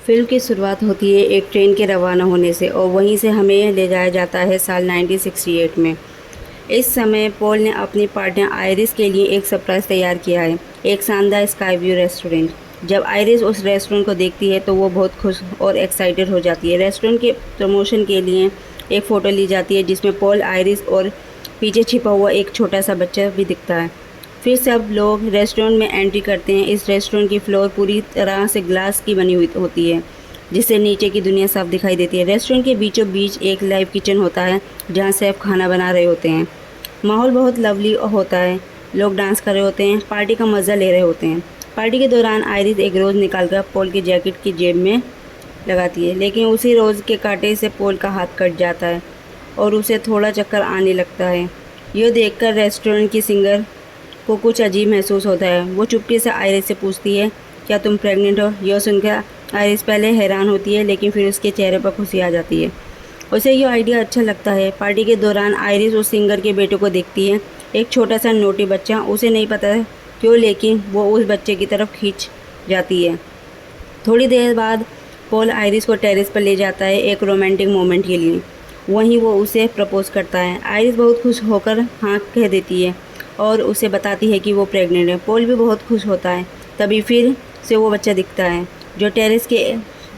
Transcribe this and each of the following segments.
Film की शुरुआत होती है एक ट्रेन के रवाना होने से और वहीं से हमें ले जाया जाता है साल 1968 में। इस समय पॉल ने अपनी पार्टनर आइरिस के लिए एक सरप्राइज़ तैयार किया है, एक शानदार स्काई व्यू रेस्टोरेंट। जब आइरिस उस रेस्टोरेंट को देखती है तो वो बहुत खुश और एक्साइटेड हो जाती है। रेस्टोरेंट के प्रमोशन के लिए एक फ़ोटो ली जाती है जिसमें पॉल, आइरिस और पीछे छिपा हुआ एक छोटा सा बच्चा भी दिखता है। फिर सब लोग रेस्टोरेंट में एंट्री करते हैं। इस रेस्टोरेंट की फ्लोर पूरी तरह से ग्लास की बनी हुई होती है, जिससे नीचे की दुनिया साफ दिखाई देती है। रेस्टोरेंट के बीचों बीच एक लाइव किचन होता है जहां शेफ खाना बना रहे होते हैं। माहौल बहुत लवली होता है, लोग डांस कर रहे होते हैं, पार्टी का मज़ा ले रहे होते हैं। पार्टी के दौरान आइरिस एक रोज़ निकालकर पॉल की जैकेट की जेब में लगाती है, लेकिन उसी रोज़ के कांटे से पॉल का हाथ कट जाता है और उसे थोड़ा चक्कर आने लगता है। यह देखकर रेस्टोरेंट की सिंगर को कुछ अजीब महसूस होता है। वो चुपके से आइरिस से पूछती है, क्या तुम प्रेग्नेंट हो? यह सुनकर आइरिस पहले हैरान होती है, लेकिन फिर उसके चेहरे पर खुशी आ जाती है। उसे यह आइडिया अच्छा लगता है। पार्टी के दौरान आइरिस उस सिंगर के बेटे को देखती है, एक छोटा सा नोटी बच्चा। उसे नहीं पता क्यों, लेकिन वो उस बच्चे की तरफ खींच जाती है। थोड़ी देर बाद पॉल आइरिस को टेरेस पर ले जाता है एक रोमांटिक मोमेंट के लिए। वहीं वो उसे प्रपोज करता है। आइरिस बहुत खुश होकर हाँ कह देती है और उसे बताती है कि वो प्रेग्नेंट है। पॉल भी बहुत खुश होता है। तभी फिर से वो बच्चा दिखता है जो टेरेस के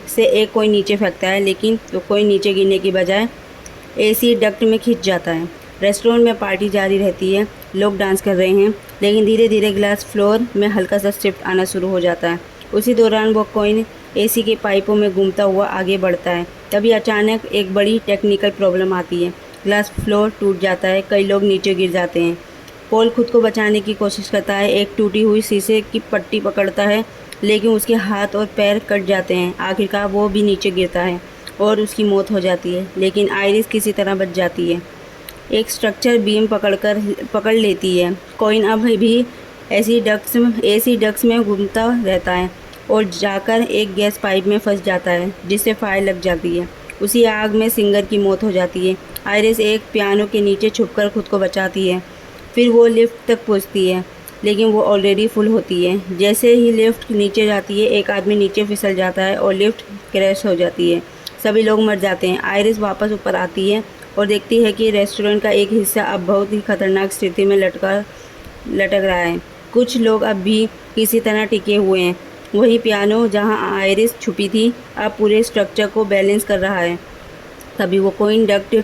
से एक कोई नीचे फेंकता है, लेकिन तो कोई नीचे गिरने की बजाय एसी डक्ट में खिंच जाता है। रेस्टोरेंट में पार्टी जारी रहती है, लोग डांस कर रहे हैं, लेकिन धीरे धीरे ग्लास फ्लोर में हल्का सा शिफ्ट आना शुरू हो जाता है। उसी दौरान वो कॉइन एसी के पाइपों में घूमता हुआ आगे बढ़ता है। तभी अचानक एक बड़ी टेक्निकल प्रॉब्लम आती है। ग्लास फ्लोर टूट जाता है, कई लोग नीचे गिर जाते हैं। पॉल खुद को बचाने की कोशिश करता है, एक टूटी हुई शीशे की पट्टी पकड़ता है, लेकिन उसके हाथ और पैर कट जाते हैं। आखिरकार वो भी नीचे गिरता है और उसकी मौत हो जाती है, लेकिन आइरिस किसी तरह बच जाती है। एक स्ट्रक्चर बीम पकड़ लेती है। कॉइन अब भी एसी डक्स में घूमता रहता है और जाकर एक गैस पाइप में फंस जाता है, जिससे फायर लग जाती है। उसी आग में सिंगर की मौत हो जाती है। आइरिस एक पियानो के नीचे छुपकर खुद को बचाती है। फिर वो लिफ्ट तक पहुंचती है, लेकिन वो ऑलरेडी फुल होती है। जैसे ही लिफ्ट नीचे जाती है, एक आदमी नीचे फिसल जाता है और लिफ्ट क्रैश हो जाती है। सभी लोग मर जाते हैं। आइरिस वापस ऊपर आती है और देखती है कि रेस्टोरेंट का एक हिस्सा अब बहुत ही खतरनाक स्थिति में लटक रहा है। कुछ लोग अब भी किसी तरह टिके हुए हैं। वही पियानो जहां आइरिस छुपी थी, अब पूरे स्ट्रक्चर को बैलेंस कर रहा है। तभी वो कॉइन डक्ट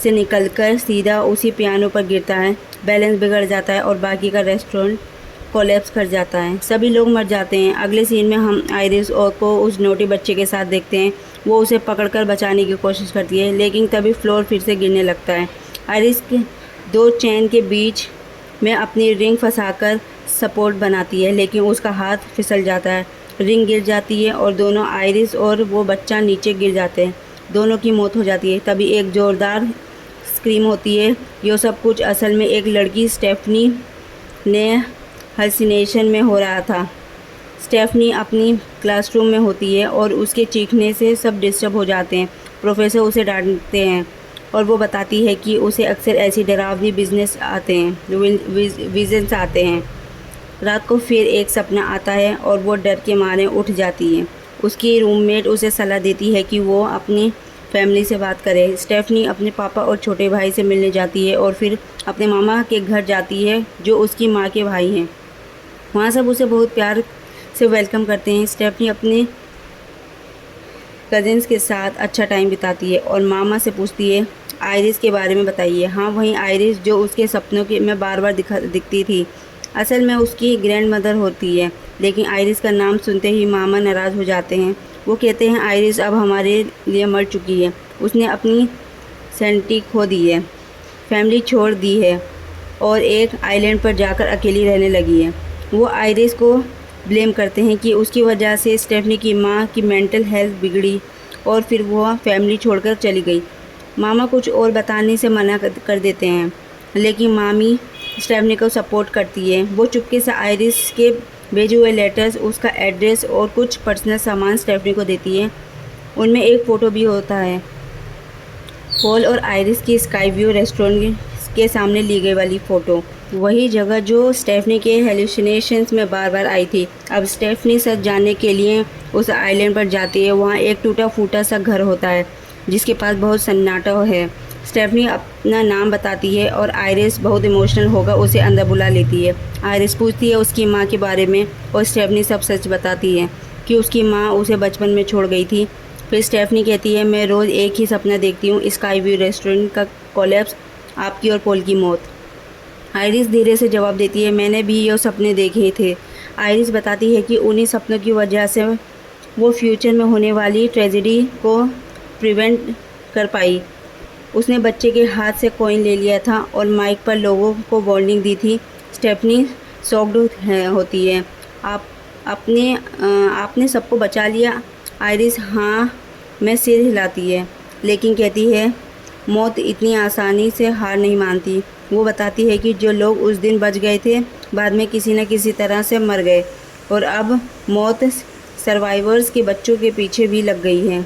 से निकलकर सीधा उसी पियानो पर गिरता है। बैलेंस बिगड़ जाता है और बाकी का रेस्टोरेंट कोलैप्स कर जाता है। सभी लोग मर जाते हैं। अगले सीन में हम आइरिस और को उस नोटी बच्चे के साथ देखते हैं। वो उसे पकड़कर बचाने की कोशिश करती है, लेकिन तभी फ्लोर फिर से गिरने लगता है। आइरिस के दो चेन के बीच में अपनी रिंग फंसाकर सपोर्ट बनाती है, लेकिन उसका हाथ फिसल जाता है। रिंग गिर जाती है और दोनों आइरिस और वो बच्चा नीचे गिर जाते हैं। दोनों की मौत हो जाती है। तभी एक ज़ोरदार स्क्रीम होती है। ये सब कुछ असल में एक लड़की स्टेफनी ने हल्सिनेशन में हो रहा था। स्टेफनी अपनी क्लासरूम में होती है और उसके चीखने से सब डिस्टर्ब हो जाते हैं। प्रोफेसर उसे डांटते हैं और वो बताती है कि उसे अक्सर ऐसी डरावनी विजन्स आते हैं। रात को फिर एक सपना आता है और वो डर के मारे उठ जाती है। उसकी रूममेट उसे सलाह देती है कि वो अपनी फैमिली से बात करे। स्टेफनी अपने पापा और छोटे भाई से मिलने जाती है और फिर अपने मामा के घर जाती है, जो उसकी माँ के भाई हैं। वहाँ सब उसे बहुत प्यार से वेलकम करते हैं। स्टेफनी अपने कजिन्स के साथ अच्छा टाइम बिताती है और मामा से पूछती है, आइरिस के बारे में बताइए। हाँ, वही आइरिस जो उसके सपनों के में बार बार दिखती थी। असल में उसकी ग्रैंड मदर होती है, लेकिन आइरिस का नाम सुनते ही मामा नाराज़ हो जाते हैं। वो कहते हैं, आइरिस अब हमारे लिए मर चुकी है। उसने अपनी सैनिटी खो दी है, फैमिली छोड़ दी है और एक आइलैंड पर जाकर अकेली रहने लगी है। वो आइरिस को ब्लेम करते हैं कि उसकी वजह से स्टेफनी की माँ की मेंटल हेल्थ बिगड़ी और फिर वो फैमिली छोड़कर चली गई। मामा कुछ और बताने से मना कर देते हैं, लेकिन मामी स्टेफनी को सपोर्ट करती है। वो चुपके से आइरिस के भेजे हुए लेटर्स, उसका एड्रेस और कुछ पर्सनल सामान स्टेफनी को देती है। उनमें एक फ़ोटो भी होता है, पॉल और आइरिस की स्काई व्यू रेस्टोरेंट के सामने ली गई वाली फ़ोटो, वही जगह जो स्टेफनी के हेलुसिनेशंस में बार बार आई थी। अब स्टेफनी सच जानने के लिए उस आइलैंड पर जाती है। वहाँ एक टूटा फूटा सा घर होता है जिसके पास बहुत सन्नाटा है। स्टेफनी अपना नाम बताती है और आयरिस बहुत इमोशनल होकर उसे अंदर बुला लेती है। आयरिस पूछती है उसकी माँ के बारे में और स्टेफनी सब सच बताती है कि उसकी माँ उसे बचपन में छोड़ गई थी। फिर स्टेफनी कहती है, मैं रोज़ एक ही सपना देखती हूँ, स्काई व्यू रेस्टोरेंट का कोलैप्स, आपकी और पॉल की मौत। आयरिस धीरे से जवाब देती है, मैंने भी ये सपने देखे थे। आयरिस बताती है कि उन्हीं सपनों की वजह से वो फ्यूचर में होने वाली ट्रेजेडी को प्रिवेंट कर पाई। उसने बच्चे के हाथ से कॉइन ले लिया था और माइक पर लोगों को वार्निंग दी थी। स्टेफनी शॉक्ड होती है। आपने सबको बचा लिया? आयरिस हाँ में सिर हिलाती है, लेकिन कहती है मौत इतनी आसानी से हार नहीं मानती। वो बताती है कि जो लोग उस दिन बच गए थे बाद में किसी न किसी तरह से मर गए और अब मौत सर्वाइवर्स के बच्चों के पीछे भी लग गई है।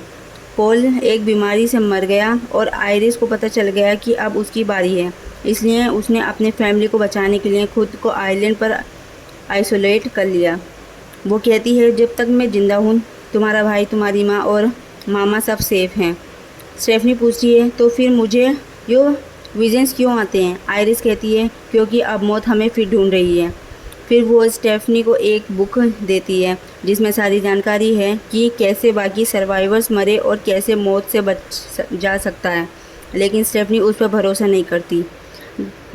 पॉल एक बीमारी से मर गया और आयरिस को पता चल गया कि अब उसकी बारी है, इसलिए उसने अपने फैमिली को बचाने के लिए खुद को आइलैंड पर आइसोलेट कर लिया। वो कहती है जब तक मैं ज़िंदा हूँ तुम्हारा भाई, तुम्हारी माँ और मामा सब सेफ हैं। स्टेफनी पूछती है तो फिर मुझे यो विजन्स क्यों आते हैं? आयरिस कहती है क्योंकि अब मौत हमें फिर ढूंढ रही है। फिर वो स्टेफनी को एक बुक देती है जिसमें सारी जानकारी है कि कैसे बाकी सर्वाइवर्स मरे और कैसे मौत से बच जा सकता है, लेकिन स्टेफनी उस पर भरोसा नहीं करती।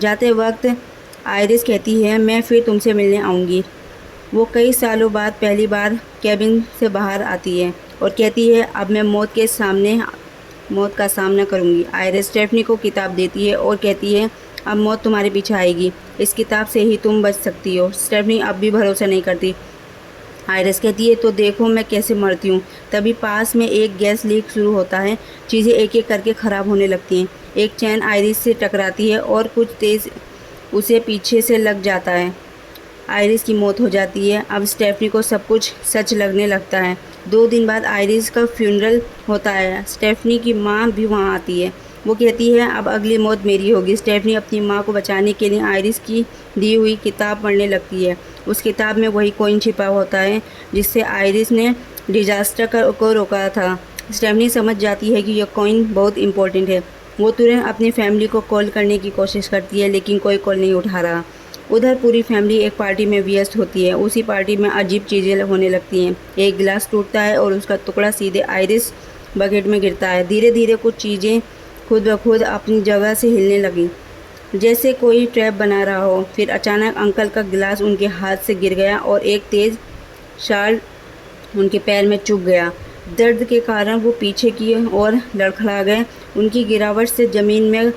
जाते वक्त आयरिस कहती है मैं फिर तुमसे मिलने आऊँगी। वो कई सालों बाद पहली बार कैबिन से बाहर आती है और कहती है अब मैं मौत का सामना करूँगी। आयरिस स्टेफनी को किताब देती है और कहती है अब मौत तुम्हारे पीछे आएगी, इस किताब से ही तुम बच सकती हो। स्टेफनी अब भी भरोसा नहीं करती। आयरिस कहती है तो देखो मैं कैसे मरती हूँ। तभी पास में एक गैस लीक शुरू होता है। चीज़ें एक एक करके ख़राब होने लगती हैं। एक चैन आयरिस से टकराती है और कुछ तेज़ उसे पीछे से लग जाता है। आयरिस की मौत हो जाती है। अब स्टेफनी को सब कुछ सच लगने लगता है। 2 दिन बाद आयरिस का फ्यूनरल होता है। स्टेफनी की माँ भी वहाँ आती है। वो कहती है अब अगली मौत मेरी होगी। स्टेफनी अपनी माँ को बचाने के लिए आयरिस की दी हुई किताब पढ़ने लगती है। उस किताब में वही कॉइन छिपा होता है जिससे आयरिस ने डिजास्टर को रोका था। स्टेफनी समझ जाती है कि यह कॉइन बहुत इंपॉर्टेंट है। वो तुरंत अपनी फैमिली को कॉल करने की कोशिश करती है, लेकिन कोई कॉल नहीं उठा रहा। उधर पूरी फैमिली एक पार्टी में व्यस्त होती है। उसी पार्टी में अजीब चीज़ें होने लगती हैं। एक गिलास टूटता है और उसका टुकड़ा सीधे आयरिस बकेट में गिरता है। धीरे धीरे कुछ चीज़ें खुद ब खुद अपनी जगह से हिलने लगी, जैसे कोई ट्रैप बना रहा हो। फिर अचानक अंकल का गिलास उनके हाथ से गिर गया और एक तेज़ शाल उनके पैर में चुभ गया। दर्द के कारण वो पीछे की ओर लड़खड़ा गए। उनकी गिरावट से ज़मीन में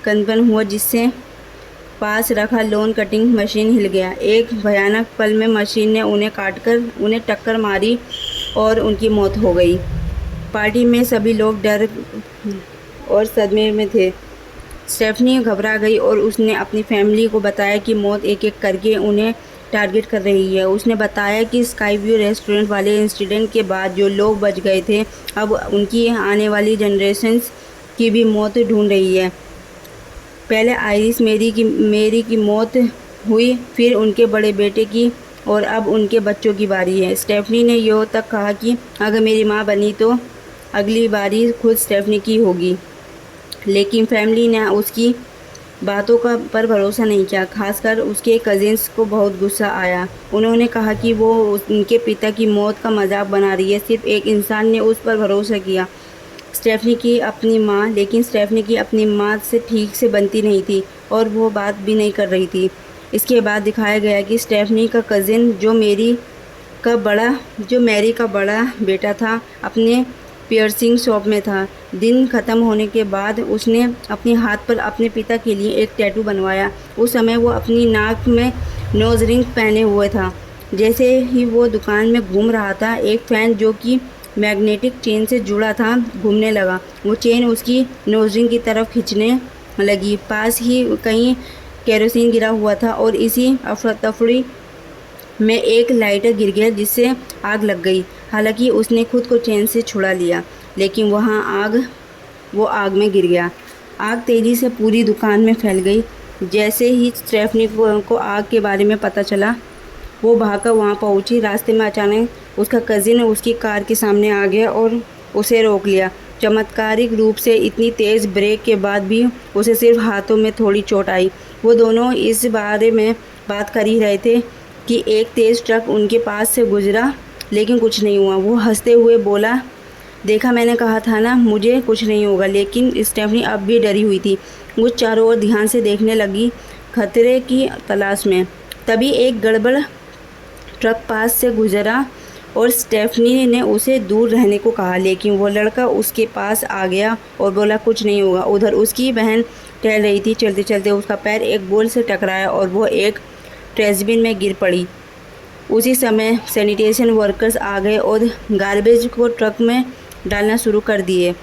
कंपन हुआ, जिससे पास रखा लोन कटिंग मशीन हिल गया। एक भयानक पल में मशीन ने उन्हें टक्कर मारी और उनकी मौत हो गई। पार्टी में सभी लोग डर और सदमे में थे। स्टेफनी घबरा गई और उसने अपनी फैमिली को बताया कि मौत एक एक करके उन्हें टारगेट कर रही है। उसने बताया कि स्काई व्यू रेस्टोरेंट वाले इंसिडेंट के बाद जो लोग बच गए थे अब उनकी आने वाली जनरेशन्स की भी मौत ढूंढ रही है। पहले आयरिस मेरी की मौत हुई, फिर उनके बड़े बेटे की और अब उनके बच्चों की बारी है। स्टेफनी ने यो तक कहा कि अगर मेरी माँ बनी तो अगली बारी खुद स्टेफनी की होगी, लेकिन फैमिली ने उसकी बातों पर भरोसा नहीं किया। खासकर उसके कजिन्स को बहुत गुस्सा आया। उन्होंने कहा कि वो उनके पिता की मौत का मजाक बना रही है। सिर्फ एक इंसान ने उस पर भरोसा किया, स्टेफनी की अपनी माँ। लेकिन स्टेफनी की अपनी माँ से ठीक से बनती नहीं थी और वो बात भी नहीं कर रही थी। इसके बाद दिखाया गया कि स्टेफनी का कज़िन जो मैरी का बड़ा बेटा था अपने पियर्सिंग शॉप में था। दिन ख़त्म होने के बाद उसने अपने हाथ पर अपने पिता के लिए एक टैटू बनवाया। उस समय वो अपनी नाक में नोज रिंग पहने हुए था। जैसे ही वो दुकान में घूम रहा था, एक फ़ैन जो कि मैग्नेटिक चेन से जुड़ा था घूमने लगा। वो चेन उसकी नोज रिंग की तरफ खींचने लगी। पास ही कहीं केरोसिन गिरा हुआ था और इसी अफरा तफरी में एक लाइटर गिर गया जिससे आग लग गई। हालांकि उसने खुद को चैन से छुड़ा लिया, लेकिन वो आग में गिर गया। आग तेज़ी से पूरी दुकान में फैल गई। जैसे ही स्टेफनी को आग के बारे में पता चला, वो भागकर वहाँ पहुँची। रास्ते में अचानक उसका कज़िन उसकी कार के सामने आ गया और उसे रोक लिया। चमत्कारिक रूप से इतनी तेज़ ब्रेक के बाद भी उसे सिर्फ हाथों में थोड़ी चोट आई। वो दोनों इस बारे में बात कर ही रहे थे कि एक तेज़ ट्रक उनके पास से गुजरा, लेकिन कुछ नहीं हुआ। वो हंसते हुए बोला, देखा, मैंने कहा था ना, मुझे कुछ नहीं होगा। लेकिन स्टेफनी अब भी डरी हुई थी। वो चारों ओर ध्यान से देखने लगी, खतरे की तलाश में। तभी एक गड़बड़ ट्रक पास से गुजरा और स्टेफनी ने उसे दूर रहने को कहा, लेकिन वो लड़का उसके पास आ गया और बोला, कुछ नहीं होगा। उधर उसकी बहन टहल रही थी। चलते चलते उसका पैर एक बोल से टकराया और वो एक ट्रेशबिन में गिर पड़ी। उसी समय सैनिटेशन वर्कर्स आ गए और गार्बेज को ट्रक में डालना शुरू कर दिए।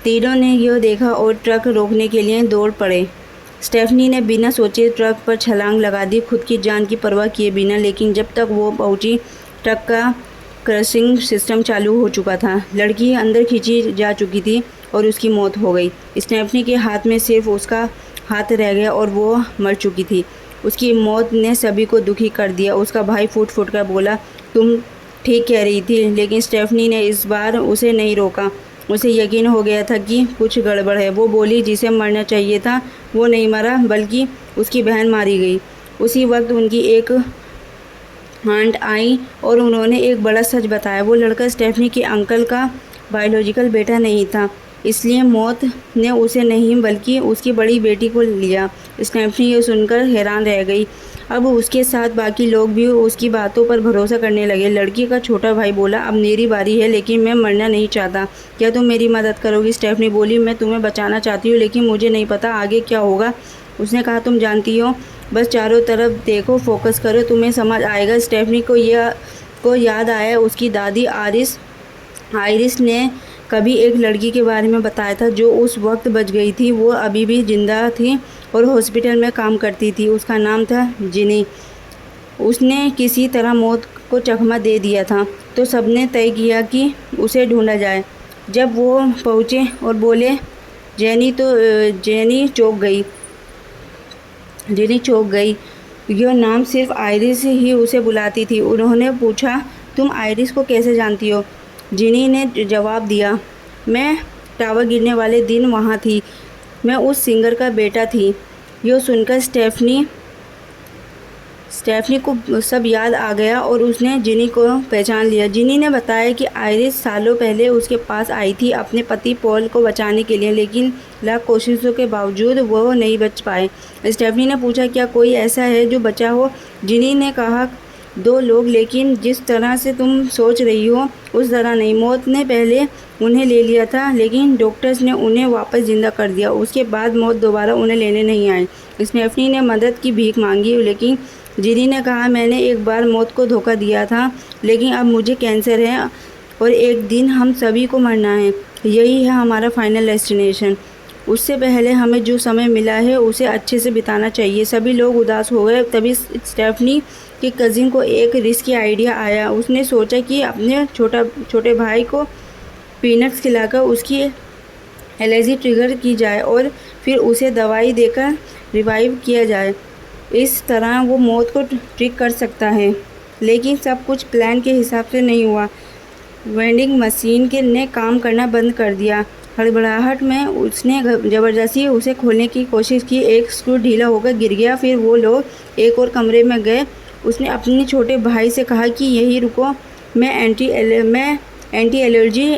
तीनों ने यह देखा और ट्रक रोकने के लिए दौड़ पड़े। स्टेफनी ने बिना सोचे ट्रक पर छलांग लगा दी, खुद की जान की परवाह किए बिना। लेकिन जब तक वो पहुंची, ट्रक का क्रशिंग सिस्टम चालू हो चुका था। लड़की अंदर खींची जा चुकी थी और उसकी मौत हो गई। स्टेफनी के हाथ में सिर्फ उसका हाथ रह गया और वो मर चुकी थी। उसकी मौत ने सभी को दुखी कर दिया। उसका भाई फूट फूट कर बोला, तुम ठीक कह रही थी। लेकिन स्टेफनी ने इस बार उसे नहीं रोका। उसे यकीन हो गया था कि कुछ गड़बड़ है। वो बोली, जिसे मरना चाहिए था वो नहीं मरा, बल्कि उसकी बहन मारी गई। उसी वक्त उनकी एक आंट आई और उन्होंने एक बड़ा सच बताया। वो लड़का स्टेफनी के अंकल का बायोलॉजिकल बेटा नहीं था, इसलिए मौत ने उसे नहीं बल्कि उसकी बड़ी बेटी को लिया। स्टेफनी ये सुनकर हैरान रह गई। अब उसके साथ बाकी लोग भी उसकी बातों पर भरोसा करने लगे। लड़की का छोटा भाई बोला, अब मेरी बारी है, लेकिन मैं मरना नहीं चाहता। क्या तुम मेरी मदद करोगी? स्टेफनी बोली, मैं तुम्हें बचाना चाहती हूँ, लेकिन मुझे नहीं पता आगे क्या होगा। उसने कहा, तुम जानती हो, बस चारों तरफ देखो, फोकस करो, तुम्हें समझ आएगा। स्टेफनी को याद आया उसकी दादी आयरिस ने कभी एक लड़की के बारे में बताया था जो उस वक्त बच गई थी। वो अभी भी जिंदा थी और हॉस्पिटल में काम करती थी। उसका नाम था जिनी। उसने किसी तरह मौत को चकमा दे दिया था, तो सबने तय किया कि उसे ढूंढा जाए। जब वो पहुँचे और बोले, जेनी चौंक गई। यह नाम सिर्फ आयरिस ही उसे बुलाती थी। उन्होंने पूछा, तुम आयरिस को कैसे जानती हो? जिनी ने जवाब दिया, मैं टावर गिरने वाले दिन वहाँ थी। मैं उस सिंगर का बेटा थी। यह सुनकर स्टेफनी को सब याद आ गया और उसने जिनी को पहचान लिया। जिनी ने बताया कि आयरिस सालों पहले उसके पास आई थी अपने पति पॉल को बचाने के लिए, लेकिन लाख कोशिशों के बावजूद वो नहीं बच पाए। स्टेफनी ने पूछा, क्या कोई ऐसा है जो बचा हो? जिनी ने कहा, 2 लोग, लेकिन जिस तरह से तुम सोच रही हो उस तरह नहीं। मौत ने पहले उन्हें ले लिया था, लेकिन डॉक्टर्स ने उन्हें वापस जिंदा कर दिया। उसके बाद मौत दोबारा उन्हें लेने नहीं आई। स्टेफनी ने मदद की भीख मांगी, लेकिन जिनी ने कहा, मैंने एक बार मौत को धोखा दिया था, लेकिन अब मुझे कैंसर है और एक दिन हम सभी को मरना है। यही है हमारा फाइनल डेस्टिनेशन। उससे पहले हमें जो समय मिला है उसे अच्छे से बिताना चाहिए। सभी लोग उदास हो गए। तभी स्टेफनी के कज़िन को एक रिस्की आइडिया आया। उसने सोचा कि अपने छोटे भाई को पीनट्स खिलाकर उसकी एलर्जी ट्रिगर की जाए और फिर उसे दवाई देकर रिवाइव किया जाए। इस तरह वो मौत को ट्रिक कर सकता है। लेकिन सब कुछ प्लान के हिसाब से नहीं हुआ। वेंडिंग मशीन ने काम करना बंद कर दिया। हड़बड़ाहट में उसने ज़बरदस्ती उसे खोलने की कोशिश की। एक स्क्रू ढीला होकर गिर गया। फिर वो लोग एक और कमरे में गए। उसने अपने छोटे भाई से कहा कि यहीं रुको, मैं एंटी एलर्जी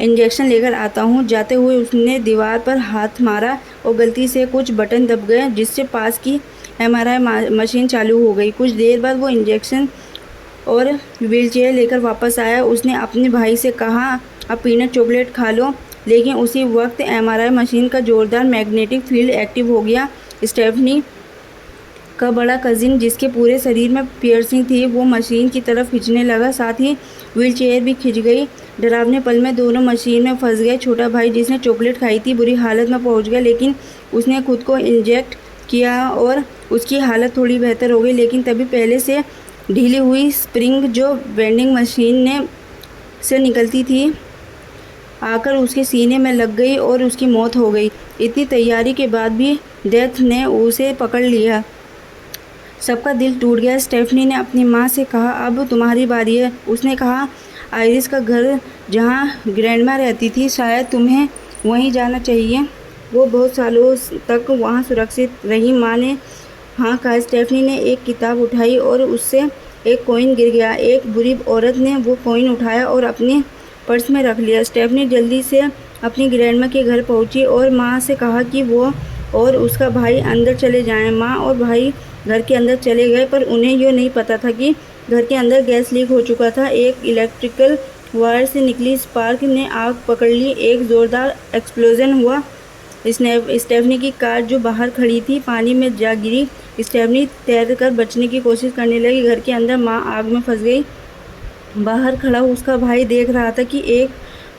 इंजेक्शन लेकर आता हूँ। जाते हुए उसने दीवार पर हाथ मारा और गलती से कुछ बटन दब गए, जिससे पास की MRI मशीन चालू हो गई। कुछ देर बाद वो इंजेक्शन और व्हीलचेयर लेकर वापस आया। उसने अपने भाई से कहा, अब पीनट चॉकलेट खा लो। लेकिन उसी वक्त MRI मशीन का जोरदार मैग्नेटिक फील्ड एक्टिव हो गया। स्टेफनी का बड़ा कज़िन, जिसके पूरे शरीर में पियर्सिंग थी, वो मशीन की तरफ खींचने लगा। साथ ही व्हीलचेयर भी खिंच गई। डरावने पल में दोनों मशीन में फंस गए। छोटा भाई, जिसने चॉकलेट खाई थी, बुरी हालत में पहुंच गया, लेकिन उसने खुद को इंजेक्ट किया और उसकी हालत थोड़ी बेहतर हो गई। लेकिन तभी पहले से ढीली हुई स्प्रिंग जो वेंडिंग मशीन से निकलती थी, आकर उसके सीने में लग गई और उसकी मौत हो गई। इतनी तैयारी के बाद भी डेथ ने उसे पकड़ लिया। सबका दिल टूट गया। स्टेफनी ने अपनी माँ से कहा, अब तुम्हारी बारी है। उसने कहा, आइरिस का घर जहाँ ग्रैंडमा रहती थी, शायद तुम्हें वहीं जाना चाहिए। वो बहुत सालों तक वहाँ सुरक्षित रही। माँ ने हाँ कहा। स्टेफनी ने एक किताब उठाई और उससे एक कॉइन गिर गया। एक बुरी औरत ने वो कॉइन उठाया और अपने पर्स में रख लिया। स्टेफनी जल्दी से अपनी ग्रैंडमा के घर पहुंची और माँ से कहा कि वो और उसका भाई अंदर चले जाएं। माँ और भाई घर के अंदर चले गए, पर उन्हें यह नहीं पता था कि घर के अंदर गैस लीक हो चुका था। एक इलेक्ट्रिकल वायर से निकली स्पार्क ने आग पकड़ ली। एक ज़ोरदार एक्सप्लोजन हुआ। स्टेफनी की कार जो बाहर खड़ी थी पानी में जा गिरी। स्टेफनी तैरकर बचने की कोशिश करने लगी। घर के अंदर माँ आग में फंस गई। बाहर खड़ा उसका भाई देख रहा था कि एक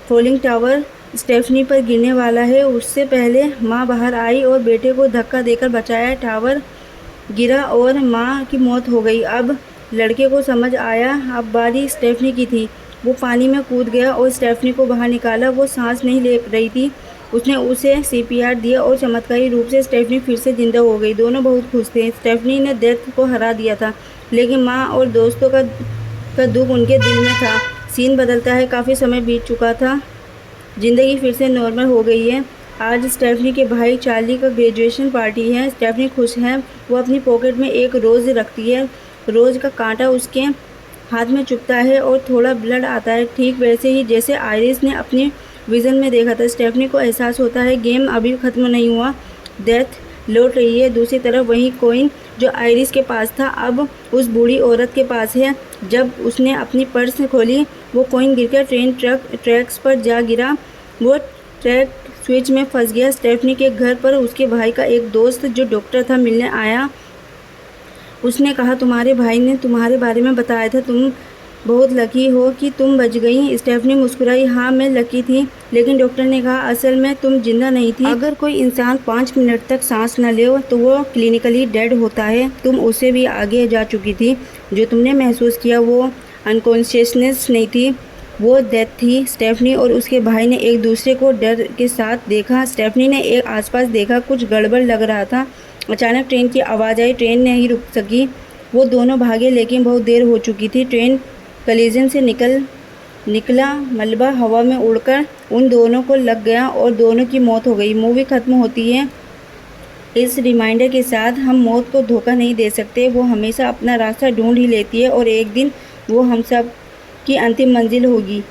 फॉलिंग टावर स्टेफनी पर गिरने वाला है। उससे पहले माँ बाहर आई और बेटे को धक्का देकर बचाया। टावर गिरा और माँ की मौत हो गई। अब लड़के को समझ आया, अब बारी स्टेफनी की थी। वो पानी में कूद गया और स्टेफनी को बाहर निकाला। वो सांस नहीं ले रही थी। उसने उसे CPR दिया और चमत्कारी रूप से स्टेफनी फिर से जिंदा हो गई। दोनों बहुत खुश थे। स्टेफनी ने डेथ को हरा दिया था, लेकिन माँ और दोस्तों का दुख उनके दिल में था। सीन बदलता है। काफ़ी समय बीत चुका था। ज़िंदगी फिर से नॉर्मल हो गई है। आज स्टेफनी के भाई चार्ली का ग्रेजुएशन पार्टी है। स्टेफनी खुश है। वो अपनी पॉकेट में एक रोज़ रखती है। रोज़ का कांटा उसके हाथ में चुभता है और थोड़ा ब्लड आता है, ठीक वैसे ही जैसे आइरिस ने अपनी विज़न में देखा था। स्टेफनी को एहसास होता है गेम अभी ख़त्म नहीं हुआ। डेथ लौट रही है। दूसरी तरफ वही कॉइन जो आइरिस के पास था अब उस बूढ़ी औरत के पास है। जब उसने अपनी पर्स खोली, वो कॉइन गिरकर ट्रेन ट्रैक्स पर जा गिरा। वो ट्रैक स्विच में फंस गया। स्टेफनी के घर पर उसके भाई का एक दोस्त जो डॉक्टर था मिलने आया। उसने कहा, तुम्हारे भाई ने तुम्हारे बारे में बताया था। तुम बहुत लकी हो कि तुम बच गई। स्टेफनी मुस्कुराई, हाँ मैं लकी थी, लेकिन डॉक्टर ने कहा असल में तुम जिंदा नहीं थी। अगर कोई इंसान 5 मिनट तक सांस न ले तो वो क्लिनिकली डेड होता है। तुम उससे भी आगे जा चुकी थी। जो तुमने महसूस किया वो अनकॉन्शियसनेस नहीं थी, वो डेथ थी। स्टेफनी और उसके भाई ने एक दूसरे को डर के साथ देखा। स्टेफनी ने एक आसपास देखा, कुछ गड़बड़ लग रहा था। अचानक ट्रेन की आवाज़ आई। ट्रेन नहीं रुक सकी। वो दोनों भागे, लेकिन बहुत देर हो चुकी थी। ट्रेन कलीजन से निकला मलबा हवा में उड़कर उन दोनों को लग गया और दोनों की मौत हो गई। मूवी ख़त्म होती है इस रिमाइंडर के साथ, हम मौत को धोखा नहीं दे सकते। वो हमेशा अपना रास्ता ढूंढ ही लेती है और एक दिन वो हम सब की अंतिम मंजिल होगी।